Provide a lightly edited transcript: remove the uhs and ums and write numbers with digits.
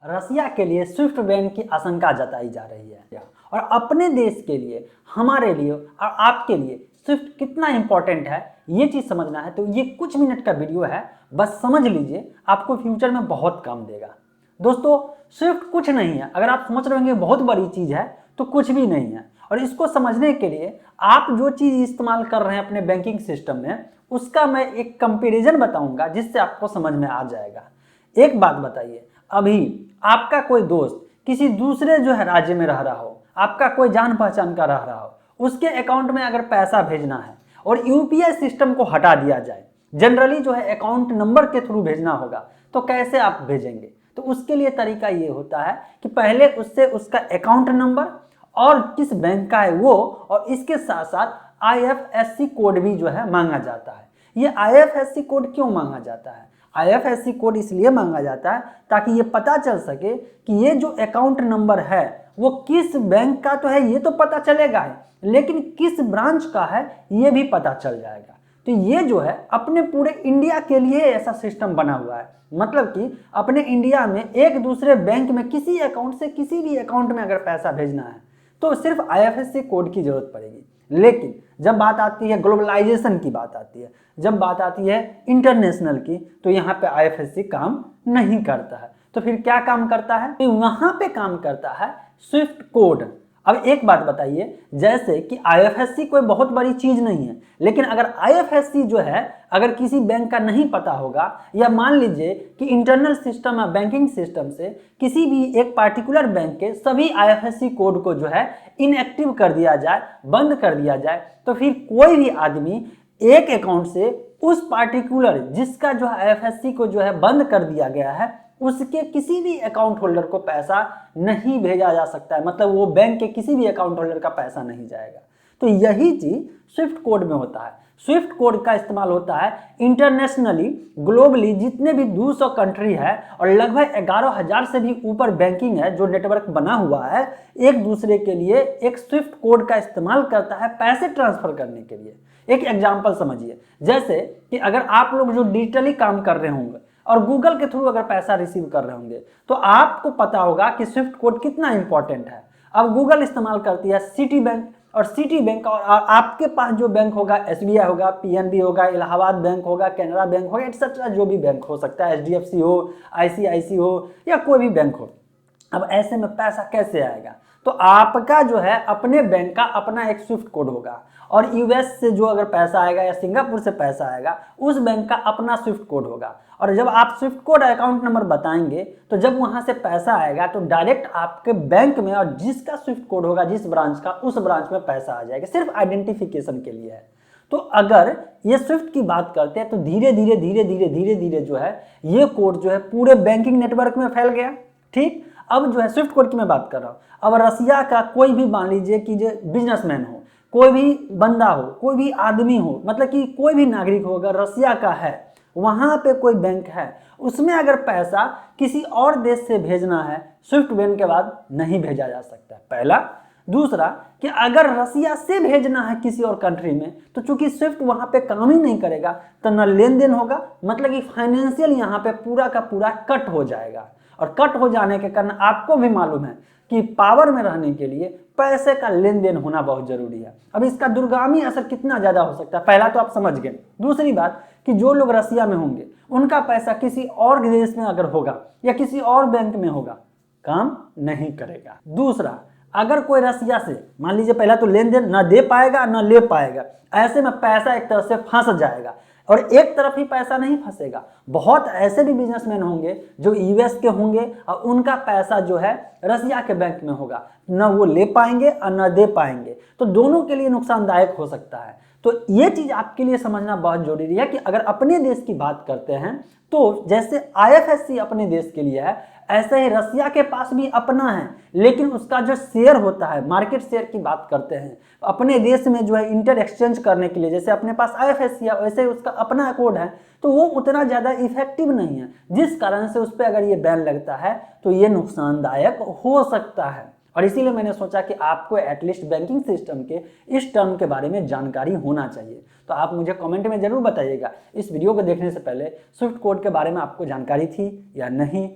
रसिया के लिए Swift ban की आशंका जताई जा रही है और अपने देश के लिए, हमारे लिए और आपके लिए स्विफ्ट कितना इंपॉर्टेंट है ये चीज़ समझना है तो ये कुछ मिनट का वीडियो है, बस समझ लीजिए, आपको फ्यूचर में बहुत काम देगा। दोस्तों, स्विफ्ट कुछ नहीं है। अगर आप समझ रहे होंगे बहुत बड़ी चीज़ है तो कुछ भी नहीं है। और इसको समझने के लिए आप जो चीज़ इस्तेमाल कर रहे हैं अपने बैंकिंग सिस्टम में, उसका मैं एक कंपैरिजन बताऊंगा जिससे आपको समझ में आ जाएगा। एक बात बताइए, अभी आपका कोई दोस्त किसी दूसरे जो है राज्य में रह रहा हो, आपका कोई जान पहचान का रह रहा हो, उसके अकाउंट में अगर पैसा भेजना है और यूपीआई सिस्टम को हटा दिया जाए, जनरली जो है अकाउंट नंबर के थ्रू भेजना होगा, तो कैसे आप भेजेंगे? तो उसके लिए तरीका ये होता है कि पहले उससे उसका अकाउंट नंबर और किस बैंक का है वो, और इसके साथ साथ आईएफएससी कोड भी जो है मांगा जाता है। ये आईएफएससी कोड क्यों मांगा जाता है? आईएफएससी कोड इसलिए मांगा जाता है ताकि ये पता चल सके कि ये जो अकाउंट नंबर है वो किस बैंक का तो है, ये तो पता चलेगा है, लेकिन किस ब्रांच का है ये भी पता चल जाएगा। तो ये जो है अपने पूरे इंडिया के लिए ऐसा सिस्टम बना हुआ है। मतलब कि अपने इंडिया में एक दूसरे बैंक में किसी अकाउंट से किसी भी अकाउंट में अगर पैसा भेजना है तो सिर्फ आईएफएससी कोड की जरूरत पड़ेगी। लेकिन जब बात आती है ग्लोबलाइजेशन की, बात आती है, जब बात आती है इंटरनेशनल की, तो यहाँ पे आईएफएससी काम नहीं करता है। तो फिर क्या काम करता है? तो वहाँ पे काम करता है स्विफ्ट कोड। अब एक बात बताइए, जैसे कि आईएफएससी कोई बहुत बड़ी चीज नहीं है, लेकिन अगर आईएफएससी जो है अगर किसी बैंक का नहीं पता होगा, या मान लीजिए कि इंटरनल सिस्टम या बैंकिंग सिस्टम से किसी भी एक पार्टिकुलर बैंक के सभी आईएफएससी कोड को जो है इनएक्टिव कर दिया जाए, बंद कर दिया जाए, तो फिर कोई भी आदमी एक अकाउंट से उस पार्टिकुलर जिसका जो आईएफएससी को जो है बंद कर दिया गया है, उसके किसी भी अकाउंट होल्डर को पैसा नहीं भेजा जा सकता है। मतलब वो बैंक के किसी भी अकाउंट होल्डर का पैसा नहीं जाएगा। तो यही चीज स्विफ्ट कोड में होता है। स्विफ्ट कोड का इस्तेमाल होता है इंटरनेशनली, ग्लोबली जितने भी 200 कंट्री है और लगभग 11,000 से भी ऊपर बैंकिंग है जो नेटवर्क बना हुआ है, एक दूसरे के लिए एक स्विफ्ट कोड का इस्तेमाल करता है पैसे ट्रांसफर करने के लिए। एक एग्जाम्पल समझिए, जैसे कि अगर आप लोग जो डिजिटली काम कर रहे होंगे और गूगल के थ्रू अगर पैसा रिसीव कर रहे होंगे, तो आपको पता होगा कि स्विफ्ट कोड कितना इंपॉर्टेंट है। अब गूगल इस्तेमाल करती है सिटी बैंक, और सिटी बैंक और आपके पास जो बैंक होगा एसबीआई होगा, पीएनबी होगा, इलाहाबाद बैंक होगा, कैनरा बैंक होगा, एक्सेट्रा जो भी बैंक हो सकता है, एचडीएफसी हो, आईसीआईसी हो, या कोई भी बैंक हो। अब ऐसे में पैसा कैसे आएगा? तो आपका जो है अपने बैंक का अपना एक स्विफ्ट कोड होगा, और यूएस से जो अगर पैसा आएगा या सिंगापुर से पैसा आएगा, उस बैंक का अपना स्विफ्ट कोड होगा। और जब आप स्विफ्ट कोड अकाउंट नंबर बताएंगे तो जब वहां से पैसा आएगा तो डायरेक्ट आपके बैंक में, और जिसका स्विफ्ट कोड होगा जिस ब्रांच का, उस ब्रांच में पैसा आ जाएगा, सिर्फ आइडेंटिफिकेशन के लिए है। तो अगर ये स्विफ्ट की बात करते हैं तो धीरे धीरे धीरे धीरे धीरे धीरे जो है ये कोड जो है पूरे बैंकिंग नेटवर्क में फैल गया। ठीक, अब जो है स्विफ्ट कोड की मैं बात कर रहा हूँ। अब रसिया का कोई भी, मान लीजिए कि जो बिजनेसमैन हो, कोई भी बंदा हो, कोई भी आदमी हो, मतलब कि कोई भी नागरिक हो, अगर रसिया का है, वहां पे कोई बैंक है, उसमें अगर पैसा किसी और देश से भेजना है, स्विफ्ट बैन के बाद नहीं भेजा जा सकता, पहला। दूसरा कि अगर रसिया से भेजना है किसी और कंट्री में, तो चूंकि स्विफ्ट वहां पे काम ही नहीं करेगा, तो न लेन देन होगा, मतलब कि फाइनेंशियल यहाँ पे पूरा का पूरा कट हो जाएगा। और कट हो जाने के कारण आपको भी मालूम है कि पावर में रहने के लिए पैसे का लेन देन होना बहुत जरूरी है। अब इसका दूरगामी असर कितना ज्यादा हो सकता है, पहला तो आप समझ गए। दूसरी बात कि जो लोग रसिया में होंगे उनका पैसा किसी और देश में अगर होगा या किसी और बैंक में होगा, काम नहीं करेगा। दूसरा, अगर कोई रसिया से, मान लीजिए, पहला तो लेन देन ना दे पाएगा ना ले पाएगा, ऐसे में पैसा एक तरह से फंस जाएगा। और एक तरफ ही पैसा नहीं फंसेगा, बहुत ऐसे भी बिजनेसमैन होंगे जो यूएस के होंगे और उनका पैसा जो है रसिया के बैंक में होगा, न वो ले पाएंगे और न दे पाएंगे, तो दोनों के लिए नुकसानदायक हो सकता है। तो ये चीज आपके लिए समझना बहुत जरूरी है कि अगर अपने देश की बात करते हैं तो जैसे आईएफएससी अपने देश के लिए है, ऐसे ही रसिया के पास भी अपना है, लेकिन उसका जो शेयर होता है, मार्केट शेयर की बात करते हैं, अपने देश में जो है इंटर एक्सचेंज करने के लिए, जैसे अपने पास आईएफएससी है वैसे उसका अपना कोड है, तो वो उतना ज़्यादा इफेक्टिव नहीं है, जिस कारण से उस पर अगर ये बैन लगता है तो ये नुकसानदायक हो सकता है। और इसीलिए मैंने सोचा कि आपको एटलीस्ट बैंकिंग सिस्टम के इस टर्म के बारे में जानकारी होना चाहिए। तो आप मुझे कमेंट में जरूर बताइएगा इस वीडियो को देखने से पहले स्विफ्ट कोड के बारे में आपको जानकारी थी या नहीं।